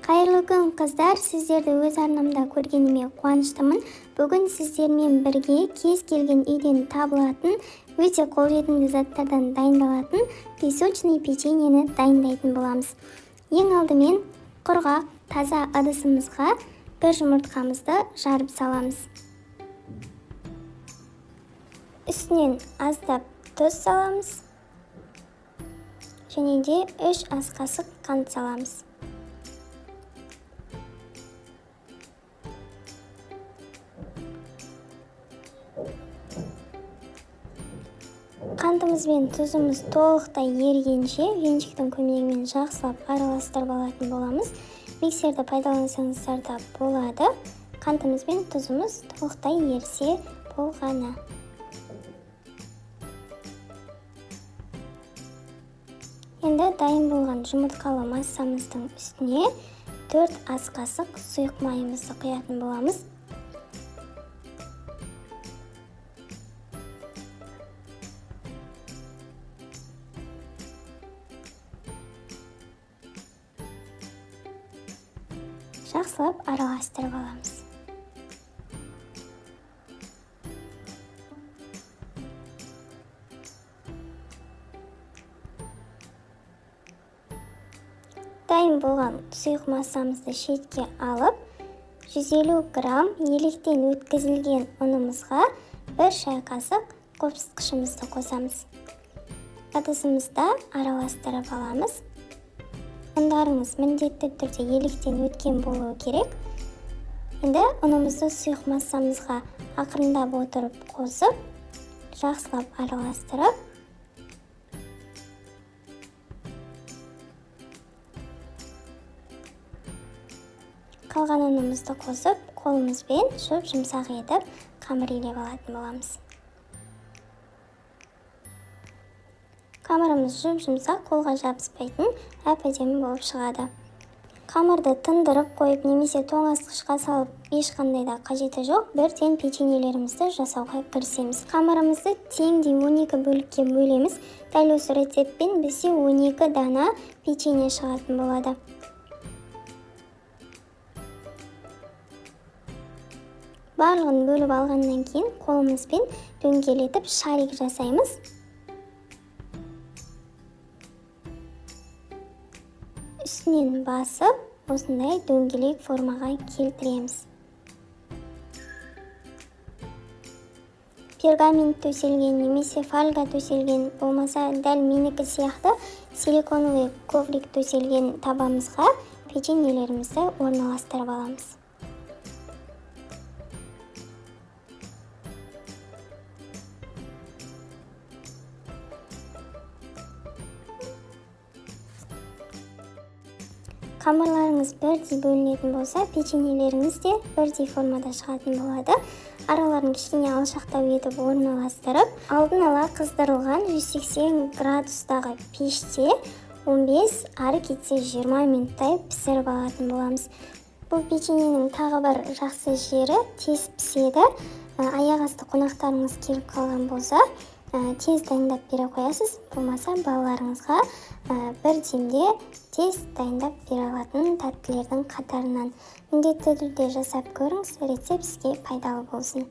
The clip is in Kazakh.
Қайырлы күн, қыздар. Сіздерді өз арнамда көргеніме қуаныштымын. Бүгін сіздермен бірге кез келген үйден табылатын, өте қолжетімді заттардан дайындалатын песочный печеньені дайындайтын боламыз. Ең алдымен құрғақ, таза ыдысымызға бір жұмыртқамызды жарып саламыз. Үстінен аздап тұз саламыз. Және де 3 ас қасық қант саламыз. Қантымыз бен тұзымыз толықтай ерігенше венчиктің көмегімен жақсылап араластырып алатын боламыз. Миксерді пайдалансаңыздар да болады. Қантымыз бен тұзымыз толықтай ерісе болғаны. Енді дайын болған жұмыртқалы массамыздың үстіне 4 ас қасық сұйық майымызды құятын боламыз. Жақсылап араластырып аламыз. Дайын болған сұйық массамызды шетке алып, 150 грамм електен өткізілген ұнымызға 1 шай қасық қопсытқышымызды қосамыз. Ыдысымызда араластырып аламыз. Ұндарыңыз міндетті түрде електен өткен болуы керек. Енді ұнымызды сұйық массамызға ақырындап отырып қосып, жақсылап араластырып, қалған ұнымызды қосып, қолымызбен жұмсақ етіп қамыр илеп алатын боламыз. Қамырымыз жұмсақ, қолға жабыспайтын, әп-әдемі болып шығады. Қамырды тындырып қойып, немесе тоңазытқышқа салып, ешқандай да қажеті жоқ. Бірден печеньелерімізді жасауға кірісеміз. Қамырымызды теңдей 12 бөлікке бөлеміз. Дәл осы рецептпен бізде 12 дана печенье шығатын болады. Барлығын бөліп алғаннан кейін қолымызбен дөңгелетіп шарик жасаймыз. Үстінен басып, осындай дөңгелек формаға келтіреміз. Пергамент төселген немесе фольга төселген, болмаса дәл менікі сияқты силиконовый коврик төселген табамызға печеньелерімізді орналастырып аламыз. Қамырларыңыз бірдей бөлінетін болса, печеньелеріңіз де бірдей формада шығатын болады. Араларын кішкене алшақтау етіп орналастырып, алдын ала қыздырылған 180 градустағы пеште 15, ары кетсе 20 минуттай пісіріп алатын боламыз. Бұл печеньенің тағы бір жақсы жері тез піседі. Аяқ асты қонақтарыңыз келіп қалған болса, тез дайындап бере қоясыз, болмаса балаларыңызға бір демде тез дайындап бере алатын тәттілердің қатарынан. Міндетті түрде жасап көріңіз, рецепт сізге пайдалы болсын.